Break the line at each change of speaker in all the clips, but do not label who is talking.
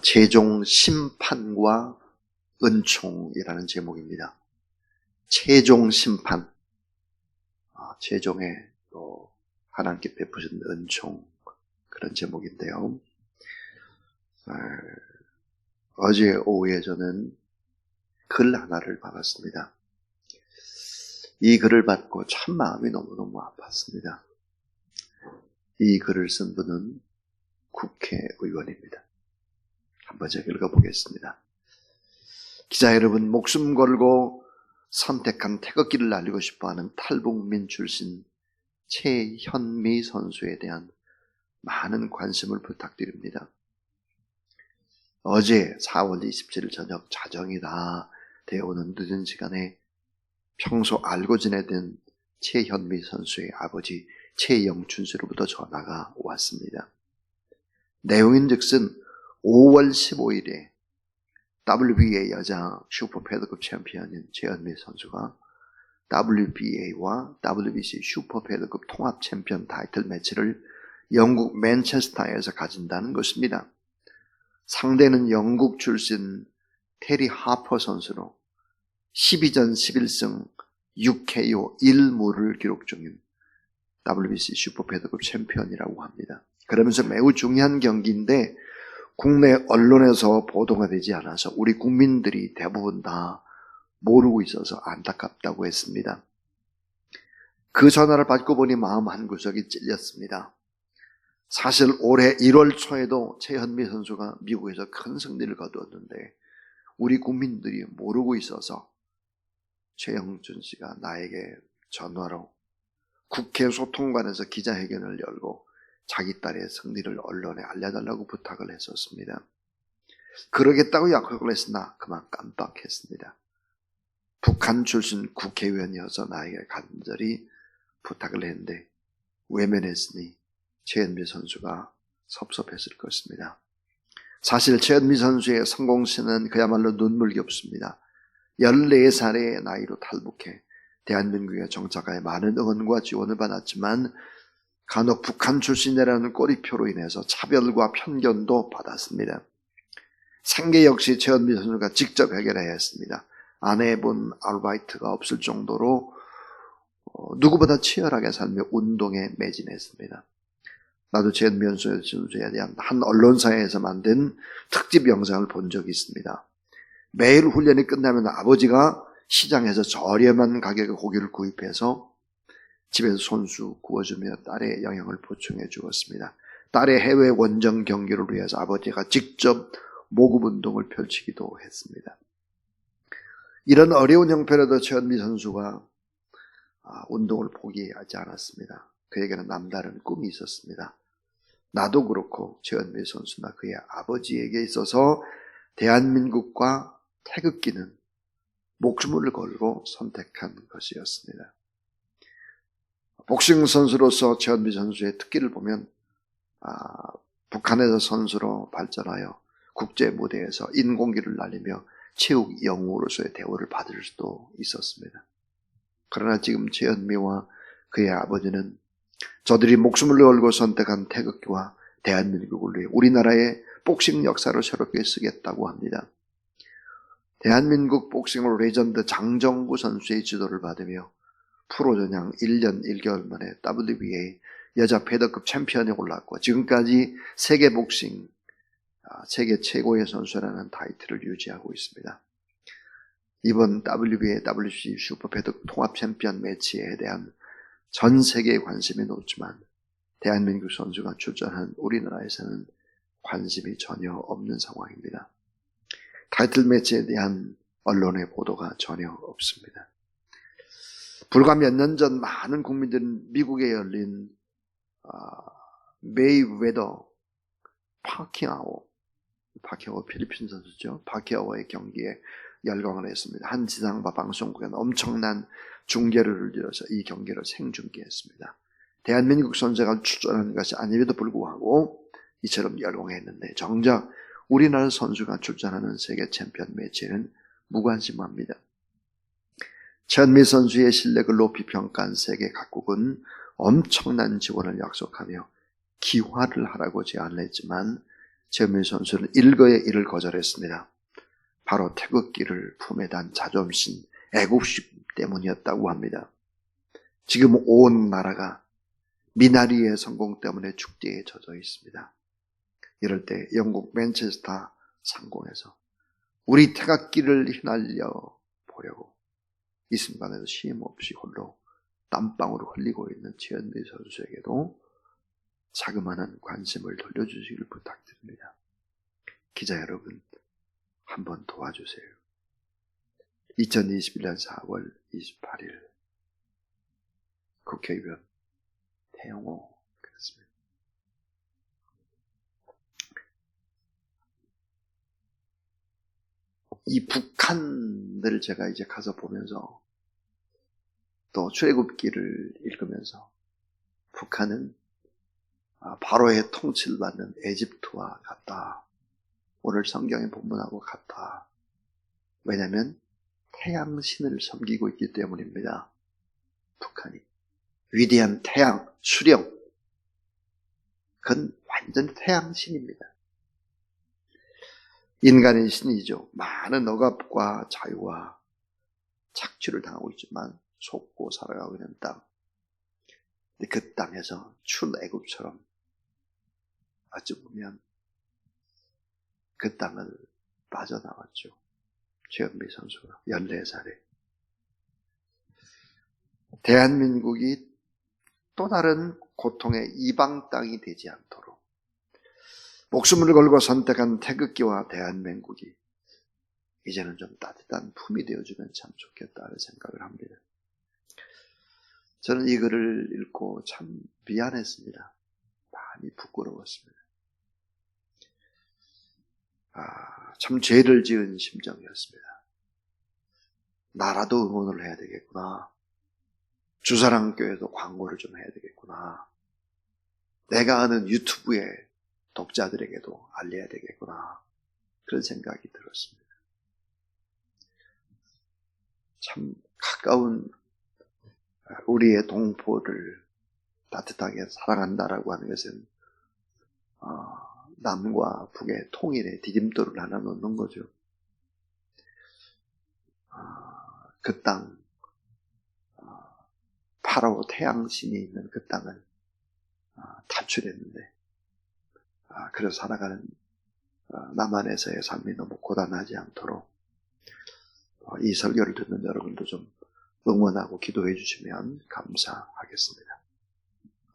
최종 심판과 은총이라는 제목입니다. 최종 심판, 최종에 또 하나님께 베푸신 은총, 그런 제목인데요. 어제 오후에 저는 글 하나를 받았습니다. 이 글을 받고 참 마음이 너무너무 아팠습니다. 이 글을 쓴 분은 국회의원입니다. 한번 제가 읽어보겠습니다. 기자 여러분, 목숨 걸고 선택한 태극기를 날리고 싶어하는 탈북민 출신 최현미 선수에 대한 많은 관심을 부탁드립니다. 어제 4월 27일 저녁 자정이 다 되어오는 늦은 시간에 평소 알고 지내던 최현미 선수의 아버지 최영춘 씨로부터 전화가 왔습니다. 내용인즉슨 5월 15일에 WBA 여자 슈퍼 패드급 챔피언인 최현미 선수가 WBA와 WBC 슈퍼 패드급 통합 챔피언 타이틀 매치를 영국 맨체스터에서 가진다는 것입니다. 상대는 영국 출신 테리 하퍼 선수로 12전 11승 6KO 1무를 기록 중인 WBC 슈퍼 패드급 챔피언이라고 합니다. 그러면서 매우 중요한 경기인데 국내 언론에서 보도가 되지 않아서 우리 국민들이 대부분 다 모르고 있어서 안타깝다고 했습니다. 그 전화를 받고 보니 마음 한구석이 찔렸습니다. 사실 올해 1월 초에도 최현미 선수가 미국에서 큰 승리를 거두었는데 우리 국민들이 모르고 있어서 최영준 씨가 나에게 전화로 국회 소통관에서 기자회견을 열고 자기 딸의 승리를 언론에 알려달라고 부탁을 했었습니다. 그러겠다고 약속을 했으나 그만 깜빡했습니다. 북한 출신 국회의원이어서 나에게 간절히 부탁을 했는데 외면했으니 최현미 선수가 섭섭했을 것입니다. 사실 최현미 선수의 성공시는 그야말로 눈물겹습니다. 14살의 나이로 탈북해 대한민국에 정착하여 많은 응원과 지원을 받았지만 간혹 북한 출신이라는 꼬리표로 인해서 차별과 편견도 받았습니다. 생계 역시 최현미 선수가 직접 해결해야 했습니다. 안 해본 아르바이트가 없을 정도로 누구보다 치열하게 살며 운동에 매진했습니다. 나도 최현미 선수에 대한 한 언론사에서 만든 특집 영상을 본 적이 있습니다. 매일 훈련이 끝나면 아버지가 시장에서 저렴한 가격의 고기를 구입해서 집에서 손수 구워주며 딸의 영양을 보충해 주었습니다. 딸의 해외 원정 경기를 위해서 아버지가 직접 모금 운동을 펼치기도 했습니다. 이런 어려운 형편에도 최현미 선수가 운동을 포기하지 않았습니다. 그에게는 남다른 꿈이 있었습니다. 나도 그렇고 최현미 선수나 그의 아버지에게 있어서 대한민국과 태극기는 목숨을 걸고 선택한 것이었습니다. 복싱 선수로서 최현미 선수의 특기를 보면 북한에서 선수로 발전하여 국제 무대에서 인공기를 날리며 체육 영웅으로서의 대우를 받을 수도 있었습니다. 그러나 지금 최현미와 그의 아버지는 저들이 목숨을 걸고 선택한 태극기와 대한민국을 위해 우리나라의 복싱 역사를 새롭게 쓰겠다고 합니다. 대한민국 복싱 레전드 장정구 선수의 지도를 받으며 프로 전향 1년 1개월 만에 WBA 여자 패더급 챔피언에 올랐고 지금까지 세계 복싱 세계 최고의 선수라는 타이틀을 유지하고 있습니다. 이번 WBA WBC 슈퍼 패더급 통합 챔피언 매치에 대한 전 세계의 관심이 높지만 대한민국 선수가 출전한 우리나라에서는 관심이 전혀 없는 상황입니다. 타이틀 매치에 대한 언론의 보도가 전혀 없습니다. 불과 몇 년 전 많은 국민들은 미국에 열린 메이웨더 파키아오 필리핀 선수죠. 파키아오의 경기에 열광을 했습니다. 한 지상파 방송국에는 엄청난 중계를 이어서 이 경기를 생중계했습니다. 대한민국 선수가 출전하는 것이 아님에도 불구하고 이처럼 열광했는데 정작 우리나라 선수가 출전하는 세계 챔피언 매치에는 무관심합니다. 최현미 선수의 실력을 높이 평가한 세계 각국은 엄청난 지원을 약속하며 기화를 하라고 제안을 했지만 최은미 선수는 일거의 일을 거절했습니다. 바로 태극기를 품에 단 자존심, 애국심 때문이었다고 합니다. 지금 온 나라가 미나리의 성공 때문에 축제에 젖어 있습니다. 이럴 때 영국 맨체스터 상공에서 우리 태극기를 휘날려 보려고 이 순간에도 쉼없이 홀로 땀방울을 흘리고 있는 최은미 선수에게도 자그마한 관심을 돌려주시길 부탁드립니다. 기자 여러분, 한번 도와주세요. 2021년 4월 28일 국회의원 태영호 그랬습니다. 이 북한을 제가 이제 가서 보면서 또 출애굽기를 읽으면서 북한은 바로의 통치를 받는 에집트와 같다. 오늘 성경의 본문하고 같다. 왜냐하면 태양신을 섬기고 있기 때문입니다. 북한이. 위대한 태양, 수령. 그건 완전 태양신입니다. 인간의 신이죠. 많은 억압과 자유와 착취를 당하고 있지만 속고 살아가고 있는 땅. 근데 그 땅에서 출애굽처럼 어찌 보면 그 땅을 빠져나왔죠. 최은미 선수가 14살에. 대한민국이 또 다른 고통의 이방 땅이 되지 않도록 목숨을 걸고 선택한 태극기와 대한민국이 이제는 좀 따뜻한 품이 되어주면 참 좋겠다는 생각을 합니다. 저는 이 글을 읽고 참 미안했습니다. 많이 부끄러웠습니다. 참 죄를 지은 심정이었습니다. 나라도 응원을 해야 되겠구나. 주사랑교회도 광고를 좀 해야 되겠구나. 내가 아는 유튜브에 독자들에게도 알려야 되겠구나. 그런 생각이 들었습니다. 참 가까운 우리의 동포를 따뜻하게 사랑한다라고 하는 것은 남과 북의 통일의 디딤돌을 하나 놓는 거죠. 그 땅, 파라오 태양신이 있는 그 땅을 탈출했는데 그래서 살아가는 남한에서의 삶이 너무 고단하지 않도록 이 설교를 듣는 여러분도 좀 응원하고 기도해 주시면 감사하겠습니다.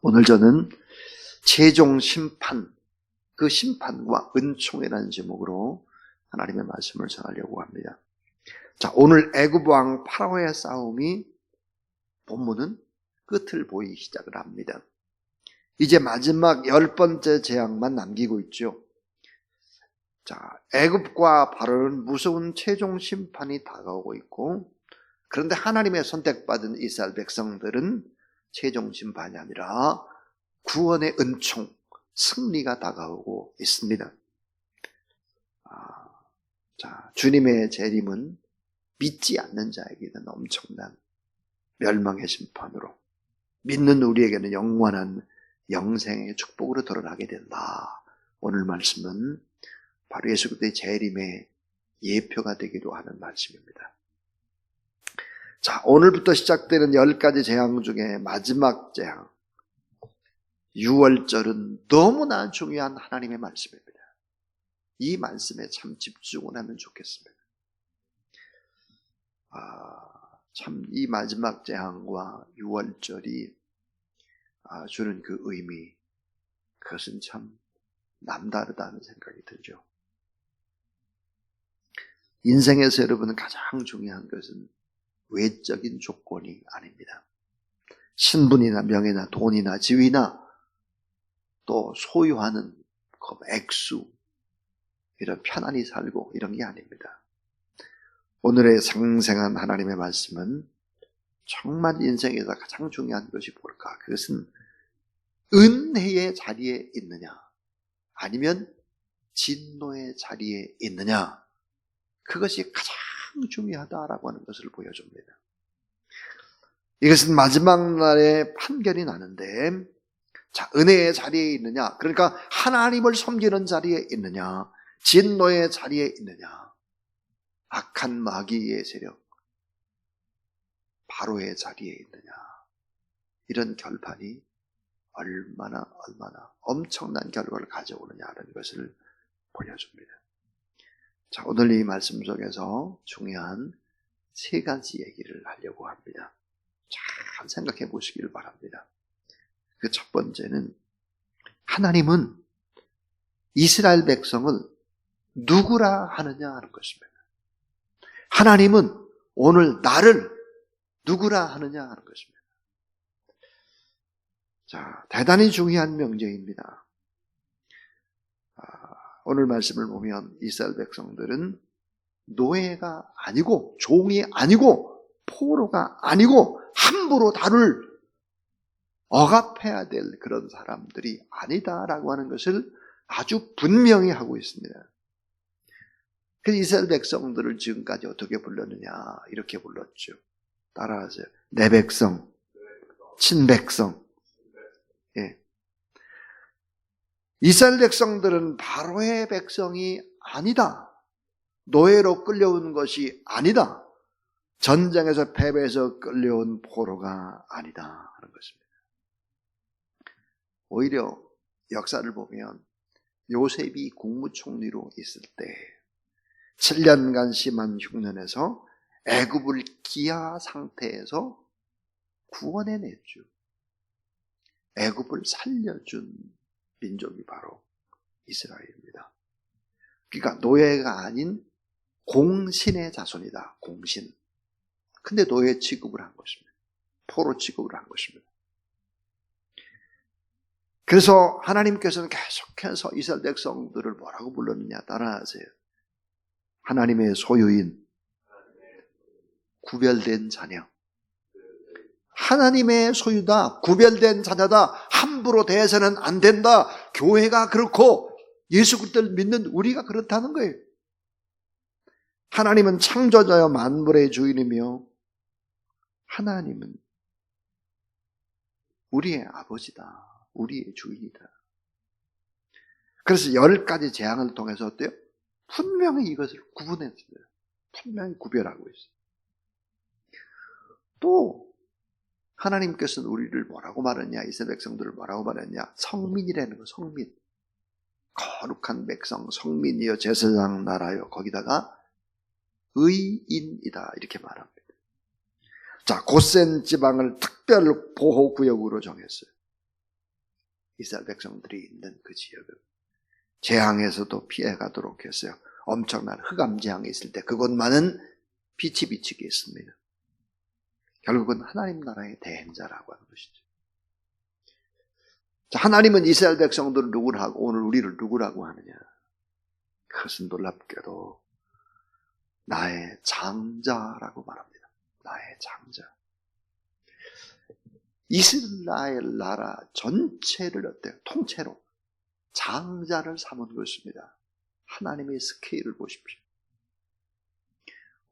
오늘 저는 최종 심판, 그 심판과 은총이라는 제목으로 하나님의 말씀을 전하려고 합니다. 자, 오늘 애굽 왕 파라오의 싸움이 본문은 끝을 보이기 시작을 합니다. 이제 마지막 10번째 재앙만 남기고 있죠. 자, 애굽과 바로는 무서운 최종 심판이 다가오고 있고, 그런데 하나님의 선택받은 이스라엘 백성들은 최종 심판이 아니라 구원의 은총, 승리가 다가오고 있습니다. 자, 주님의 재림은 믿지 않는 자에게는 엄청난 멸망의 심판으로, 믿는 우리에게는 영원한 영생의 축복으로 드러나게 된다. 오늘 말씀은 바로 예수 그리스도의 재림의 예표가 되기도 하는 말씀입니다. 자, 오늘부터 시작되는 10가지 재앙 중에 마지막 재앙, 유월절은 너무나 중요한 하나님의 말씀입니다. 이 말씀에 참 집중을 하면 좋겠습니다. 참 이 마지막 재앙과 유월절이 주는 그 의미, 그것은 참 남다르다는 생각이 들죠. 인생에서 여러분은 가장 중요한 것은 외적인 조건이 아닙니다. 신분이나 명예나 돈이나 지위나 또 소유하는 그 액수, 이런 편안히 살고 이런 게 아닙니다. 오늘의 생생한 하나님의 말씀은 정말 인생에서 가장 중요한 것이 뭘까? 그것은 은혜의 자리에 있느냐, 아니면 진노의 자리에 있느냐, 그것이 가장 중요하다라고 하는 것을 보여줍니다. 이것은 마지막 날에 판결이 나는데 자, 은혜의 자리에 있느냐? 그러니까 하나님을 섬기는 자리에 있느냐? 진노의 자리에 있느냐? 악한 마귀의 세력, 바로의 자리에 있느냐? 이런 결판이 얼마나 엄청난 결과를 가져오느냐라는 것을 보여줍니다. 자, 오늘 이 말씀 속에서 중요한 세 가지 얘기를 하려고 합니다. 잘 생각해 보시길 바랍니다. 그 첫 번째는, 하나님은 이스라엘 백성을 누구라 하느냐 하는 것입니다. 하나님은 오늘 나를 누구라 하느냐 하는 것입니다. 자, 대단히 중요한 명제입니다. 오늘 말씀을 보면 이스라엘 백성들은 노예가 아니고, 종이 아니고, 포로가 아니고, 함부로 나를 억압해야 될 그런 사람들이 아니다라고 하는 것을 아주 분명히 하고 있습니다. 그래서 이스라엘 백성들을 지금까지 어떻게 불렀느냐, 이렇게 불렀죠. 따라하세요. 내 백성, 친백성. 예. 이스라엘 백성들은 바로의 백성이 아니다. 노예로 끌려온 것이 아니다. 전쟁에서 패배해서 끌려온 포로가 아니다 하는 것입니다. 오히려 역사를 보면 요셉이 국무총리로 있을 때 7년간 심한 흉년에서 애굽을 기아 상태에서 구원해냈죠. 애굽을 살려준 민족이 바로 이스라엘입니다. 그러니까 노예가 아닌 공신의 자손이다. 공신. 근데 노예 취급을 한 것입니다. 포로 취급을 한 것입니다. 그래서 하나님께서는 계속해서 이스라엘 백성들을 뭐라고 불렀느냐, 따라하세요. 하나님의 소유인, 구별된 자녀. 하나님의 소유다, 구별된 자녀다, 함부로 대해서는 안 된다. 교회가 그렇고 예수 그리스도를 믿는 우리가 그렇다는 거예요. 하나님은 창조자여 만물의 주인이며 하나님은 우리의 아버지다, 우리의 주인이다. 그래서 10가지 재앙을 통해서 어때요? 분명히 이것을 구분했습니다. 분명히 구별하고 있어요. 또 하나님께서는 우리를 뭐라고 말했냐, 이스라엘 백성들을 뭐라고 말했냐, 성민이라는 거. 성민, 거룩한 백성, 성민이여 제사장 나라여, 거기다가 의인이다 이렇게 말합니다. 자, 고센 지방을 특별 보호구역으로 정했어요. 이스라엘 백성들이 있는 그 지역을 재앙에서도 피해가도록 했어요. 엄청난 흑암재앙이 있을 때 그곳만은 빛이 비치게 했습니다. 결국은 하나님 나라의 대행자라고 하는 것이죠. 자, 하나님은 이스라엘 백성들을 누구라고, 오늘 우리를 누구라고 하느냐? 그것은 놀랍게도 나의 장자라고 말합니다. 나의 장자. 이스라엘 나라 전체를 어때요? 통째로 장자를 삼은 것입니다. 하나님의 스케일을 보십시오.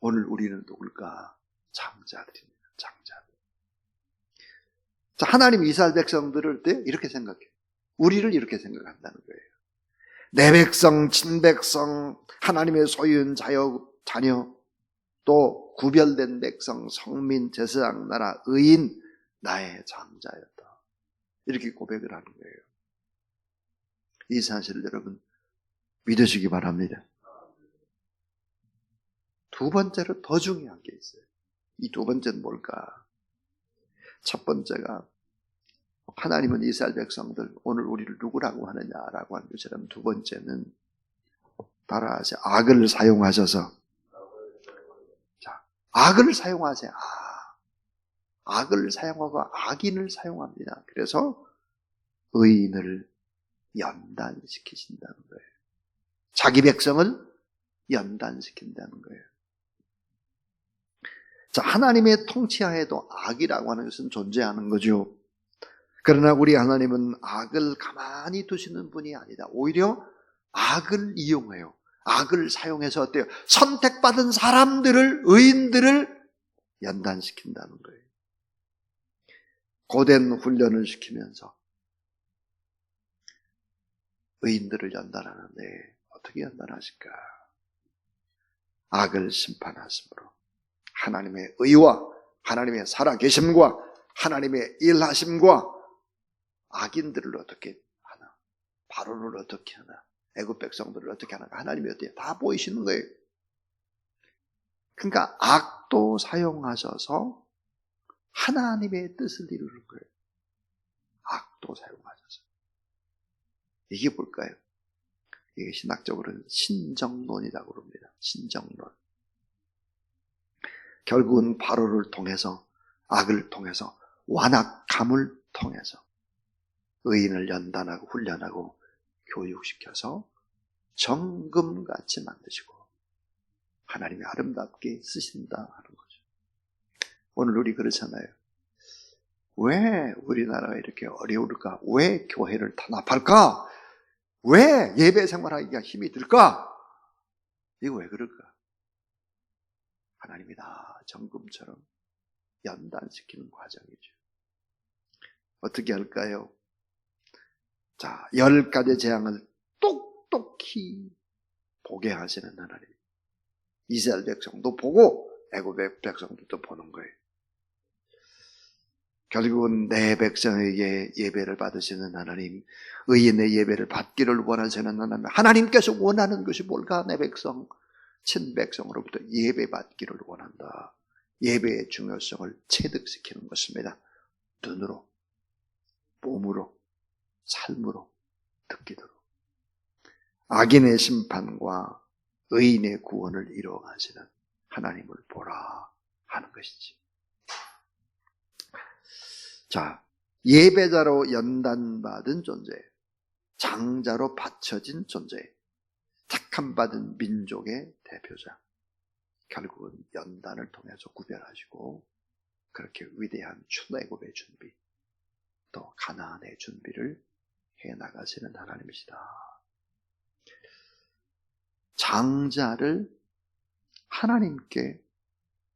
오늘 우리는 누굴까? 장자들입니다. 장자들. 자, 하나님 이스라엘 백성들을 이렇게 생각해요. 우리를 이렇게 생각한다는 거예요. 내 백성, 친백성, 하나님의 소유인 자녀, 또 구별된 백성, 성민, 제사장 나라, 의인, 나의 장자였다. 이렇게 고백을 하는 거예요. 이 사실을 여러분 믿으시기 바랍니다. 두 번째로 더 중요한 게 있어요. 이 두 번째는 뭘까? 첫 번째가 하나님은 이스라엘 백성들, 오늘 우리를 누구라고 하느냐라고 하는 것처럼, 두 번째는 따라하세요. 악을 사용하셔서. 자, 악을 사용하세요. 악을 사용하고 악인을 사용합니다. 그래서 의인을 연단시키신다는 거예요. 자기 백성을 연단시킨다는 거예요. 자, 하나님의 통치하에도 악이라고 하는 것은 존재하는 거죠. 그러나 우리 하나님은 악을 가만히 두시는 분이 아니다. 오히려 악을 이용해요. 악을 사용해서 어때요? 선택받은 사람들을, 의인들을 연단시킨다는 거예요. 고된 훈련을 시키면서 의인들을 연단하는데 어떻게 연단하실까? 악을 심판하심으로 하나님의 의와 하나님의 살아계심과 하나님의 일하심과 악인들을 어떻게 하나, 바로를 어떻게 하나, 애굽 백성들을 어떻게 하나, 하나님이 어떻게 다 보이시는 거예요. 그러니까 악도 사용하셔서 하나님의 뜻을 이루는 거예요. 악도 사용하셔서. 이게 뭘까요? 이게 신학적으로는 신정론이라고 그럽니다. 신정론. 결국은 바로를 통해서, 악을 통해서, 완악함을 통해서 의인을 연단하고 훈련하고 교육시켜서 정금같이 만드시고 하나님이 아름답게 쓰신다 하는 거죠. 오늘 우리 그렇잖아요. 왜 우리나라가 이렇게 어려울까? 왜 교회를 탄압할까? 왜 예배 생활하기가 힘이 들까? 이거 왜 그럴까? 하나님이 다 정금처럼 연단시키는 과정이죠. 어떻게 할까요? 자, 10가지 재앙을 똑똑히 보게 하시는 하나님. 이스라엘 백성도 보고 애굽 백성들도 보는 거예요. 결국은 내 백성에게 예배를 받으시는 하나님, 의인의 예배를 받기를 원하시는 하나님, 하나님께서 원하는 것이 뭘까? 내 백성, 친백성으로부터 예배 받기를 원한다. 예배의 중요성을 체득시키는 것입니다. 눈으로, 몸으로, 삶으로 느끼도록. 악인의 심판과 의인의 구원을 이루어가시는 하나님을 보라 하는 것이지. 자, 예배자로 연단받은 존재, 장자로 바쳐진 존재, 택함받은 민족의 대표자. 결국은 연단을 통해서 구별하시고 그렇게 위대한 출애굽의 준비, 또 가나안의 준비를 해나가시는 하나님이시다. 장자를 하나님께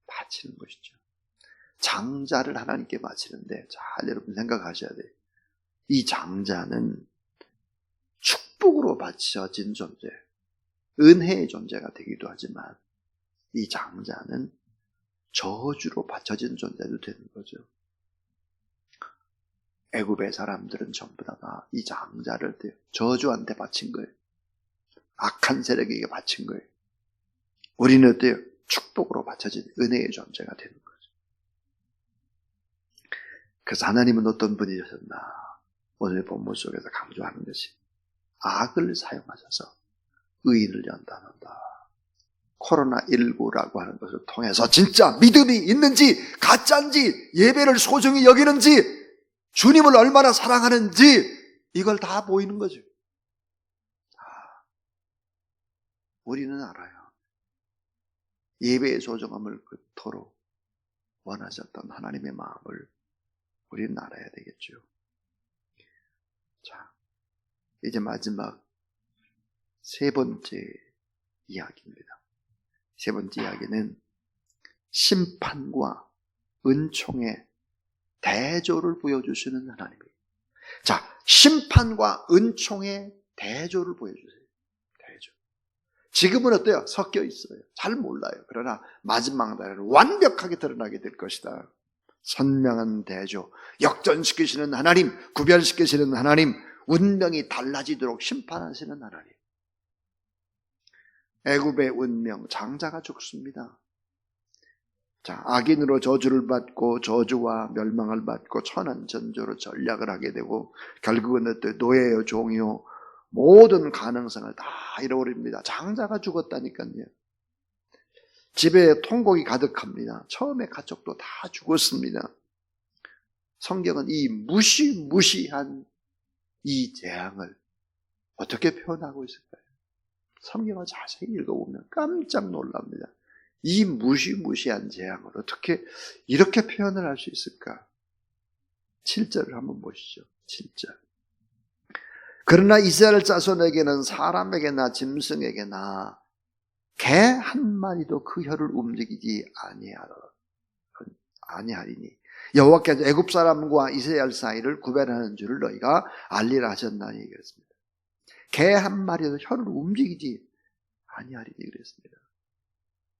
바치는 것이죠. 장자를 하나님께 바치는데 잘 여러분 생각하셔야 돼요. 이 장자는 축복으로 바쳐진 존재, 은혜의 존재가 되기도 하지만 이 장자는 저주로 바쳐진 존재도 되는 거죠. 애굽의 사람들은 전부 다 이 장자를 저주한테 바친 거예요. 악한 세력에게 바친 거예요. 우리는 어때요? 축복으로 바쳐진 은혜의 존재가 되는 거죠. 그래서 하나님은 어떤 분이셨나? 오늘 본문 속에서 강조하는 것이 악을 사용하셔서 의인을 연단한다. 코로나19라고 하는 것을 통해서 진짜 믿음이 있는지 가짜인지 예배를 소중히 여기는지 주님을 얼마나 사랑하는지 이걸 다 보이는 거죠. 우리는 알아요. 예배의 소중함을 그토록 원하셨던 하나님의 마음을 우리는 알아야 되겠죠. 자, 이제 마지막 세 번째 이야기입니다. 세 번째 이야기는 심판과 은총의 대조를 보여주시는 하나님이에요. 자, 심판과 은총의 대조를 보여주세요. 대조. 지금은 어때요? 섞여 있어요. 잘 몰라요. 그러나 마지막 날에는 완벽하게 드러나게 될 것이다. 선명한 대조, 역전시키시는 하나님, 구별시키시는 하나님, 운명이 달라지도록 심판하시는 하나님. 애굽의 운명, 장자가 죽습니다. 자, 악인으로 저주를 받고 저주와 멸망을 받고 천한전조로 전략을 하게 되고 결국은 어때요? 노예요, 종이요, 모든 가능성을 다 잃어버립니다. 장자가 죽었다니까요. 집에 통곡이 가득합니다. 처음에 가족도 다 죽었습니다. 성경은 이 무시무시한 이 재앙을 어떻게 표현하고 있을까요? 성경을 자세히 읽어보면 깜짝 놀랍니다. 이 무시무시한 재앙을 어떻게 이렇게 표현을 할 수 있을까? 7절을 한번 보시죠. 7절. 그러나 이스라엘 자손에게는 사람에게나 짐승에게나 개 한 마리도 그 혀를 움직이지 아니하리니 여호와께서 애굽 사람과 이스라엘 사이를 구별하는 줄을 너희가 알리라 하셨나니 그랬습니다. 개 한 마리도 혀를 움직이지 아니하리니 그랬습니다.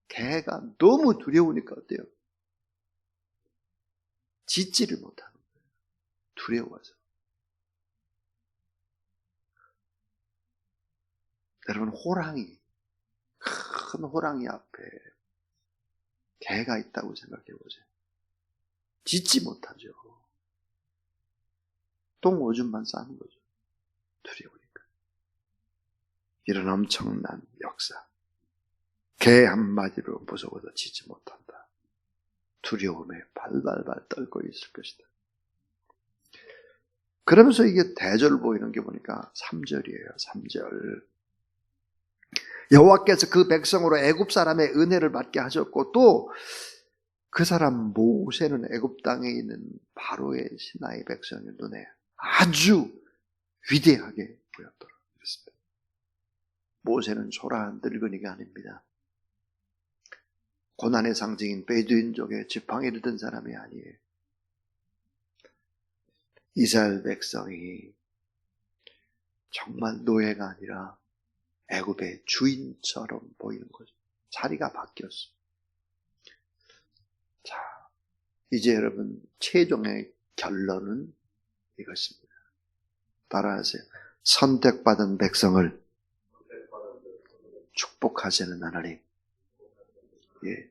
개가 너무 두려우니까 어때요? 짖지를 못하는 거예요. 두려워서. 여러분, 호랑이, 큰 호랑이 앞에 개가 있다고 생각해 보세요. 짖지 못하죠. 똥 오줌만 싸는 거죠. 두려우니까. 이런 엄청난 역사. 개 한마디로 무서워서 짖지 못한다. 두려움에 발발발 떨고 있을 것이다. 그러면서 이게 대절 보이는 게 보니까 3절이에요. 3절. 여호와께서 그 백성으로 애굽 사람의 은혜를 받게 하셨고 또 그 사람 모세는 애굽 땅에 있는 바로의 신하의 백성의 눈에 아주 위대하게 보였더라. 그랬습니다. 모세는 초라한 늙은이가 아닙니다. 고난의 상징인 베두인족의 지팡이를 든 사람이 아니에요. 이스라엘 백성이 정말 노예가 아니라 애굽의 주인처럼 보이는 거죠. 자리가 바뀌었어요. 자, 이제 여러분 최종의 결론은 이것입니다. 따라하세요. 선택받은 백성을 축복하시는 하나님. 예.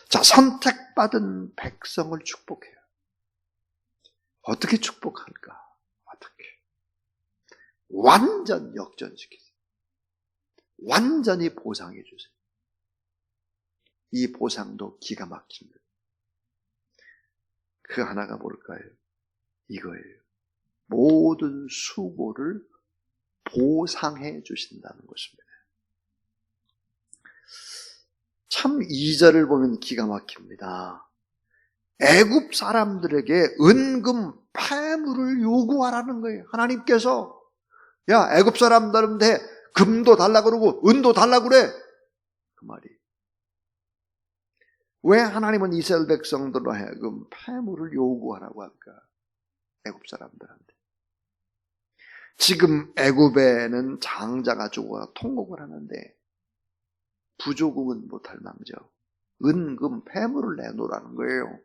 자, 선택받은 백성을 축복해요. 어떻게 축복할까? 어떻게? 완전 역전시키세요. 완전히 보상해 주세요. 이 보상도 기가 막힙니다. 그 하나가 뭘까요? 이거예요. 모든 수고를 보상해 주신다는 것입니다. 참 2절을 보면 기가 막힙니다. 애굽 사람들에게 은금 폐물을 요구하라는 거예요. 하나님께서 야, 애굽 사람들한테 금도 달라고 그러고 은도 달라고 그래. 그 말이. 왜 하나님은 이스라엘 백성들로 하여금 폐물을 요구하라고 할까? 애굽 사람들한테. 지금 애굽에는 장자가 죽어 통곡을 하는데 부조국은 못할 망정 은금 폐물을 내놓으라는 거예요.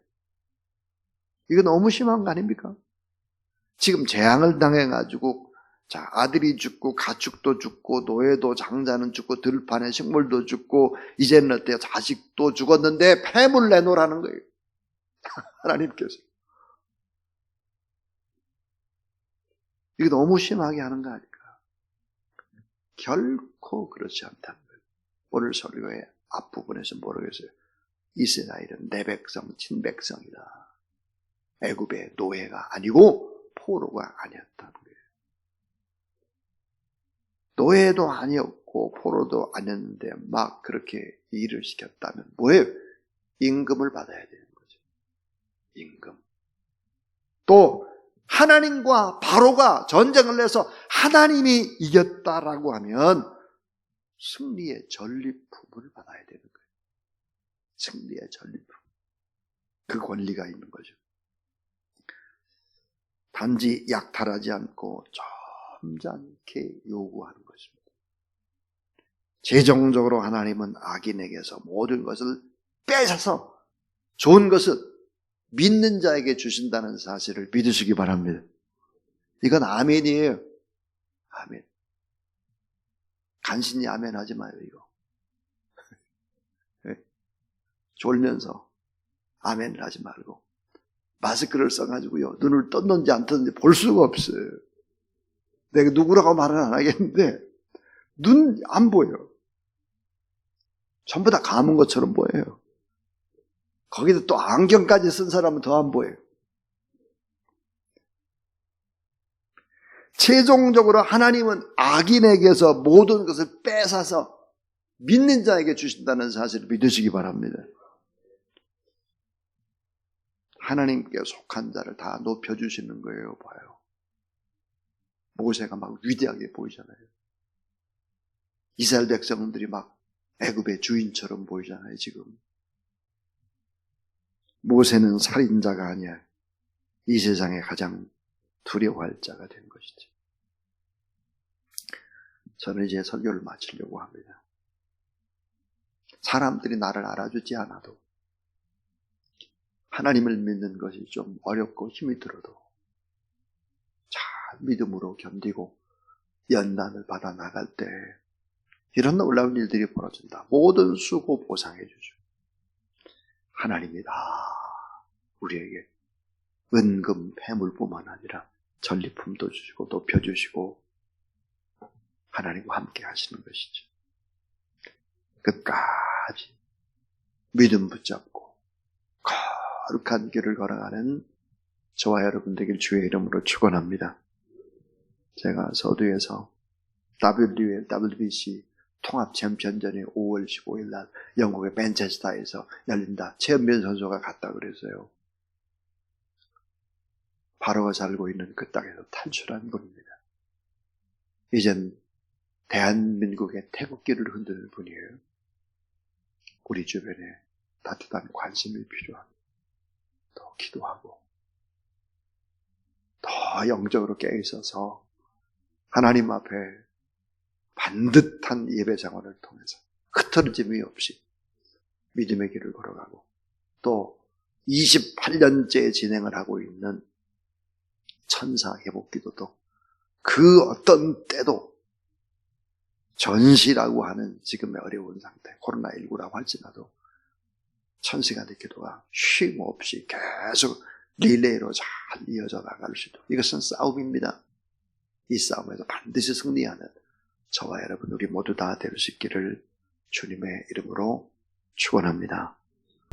이거 너무 심한 거 아닙니까? 지금 재앙을 당해가지고 자, 아들이 죽고 가축도 죽고 노예도 장자는 죽고 들판에 식물도 죽고 이제는 어때요? 자식도 죽었는데 폐물 내놓으라는 거예요. 하나님께서. 이거 너무 심하게 하는 거 아닐까? 결코 그렇지 않다는 거예요. 오늘 설교의 앞부분에서 모르겠어요. 이스라엘은 내 백성, 친백성이다. 애굽의 노예가 아니고 포로가 아니었다는 거예요. 노예도 아니었고 포로도 아니었는데 막 그렇게 일을 시켰다면 뭐예요? 임금을 받아야 되는 거죠. 임금. 또 하나님과 바로가 전쟁을 해서 하나님이 이겼다라고 하면 승리의 전리품을 받아야 되는 거예요. 승리의 전리품. 그 권리가 있는 거죠. 단지 약탈하지 않고 점잖게 요구하는 것입니다. 최종적으로 하나님은 악인에게서 모든 것을 뺏어서 좋은 것을 믿는 자에게 주신다는 사실을 믿으시기 바랍니다. 이건 아멘이에요. 아멘. 간신히 아멘 하지 마요, 이거. 졸면서 아멘을 하지 말고 마스크를 써가지고요, 눈을 떴는지 안 떴는지 볼 수가 없어요. 내가 누구라고 말은 안 하겠는데 눈 안 보여. 전부 다 감은 것처럼 보여요. 거기다 또 안경까지 쓴 사람은 더 안 보여요. 최종적으로 하나님은 악인에게서 모든 것을 뺏어서 믿는 자에게 주신다는 사실을 믿으시기 바랍니다. 하나님께 속한 자를 다 높여주시는 거예요. 봐요. 모세가 막 위대하게 보이잖아요. 이스라엘 백성들이 막 애굽의 주인처럼 보이잖아요. 지금 모세는 살인자가 아니야. 이 세상에 가장 두려워할 자가 된 것이지. 저는 이제 설교를 마치려고 합니다. 사람들이 나를 알아주지 않아도, 하나님을 믿는 것이 좀 어렵고 힘이 들어도 잘 믿음으로 견디고 연단을 받아 나갈 때 이런 놀라운 일들이 벌어진다. 모든 수고 보상해 주죠. 하나님이 다 우리에게 은금 폐물뿐만 아니라 전리품도 주시고 높여주시고 하나님과 함께 하시는 것이죠. 끝까지 믿음 붙잡고 거룩한 길을 걸어가는 저와 여러분 되길 주의 이름으로 축원합니다. 제가 서두에서 WBC 통합 챔피언전이 5월 15일 날 영국의 맨체스터에서 열린다. 최은변 선수가 갔다 그랬어요. 바로가 살고 있는 그 땅에서 탈출한 분입니다. 이젠 대한민국의 태극기를 흔드는 분이에요. 우리 주변에 따뜻한 관심이 필요합니다. 더 기도하고 더 영적으로 깨어있어서 하나님 앞에 반듯한 예배 생활을 통해서 흐트러짐이 없이 믿음의 길을 걸어가고 또 28년째 진행을 하고 있는 천사 회복 기도도 그 어떤 때도 전시라고 하는 지금의 어려운 상태, 코로나19라고 할지라도 천시간의 기도가 쉼 없이 계속 릴레이로 잘 이어져 나갈 수 있도록, 이것은 싸움입니다. 이 싸움에서 반드시 승리하는 저와 여러분 우리 모두 다 될 수 있기를 주님의 이름으로 축원합니다.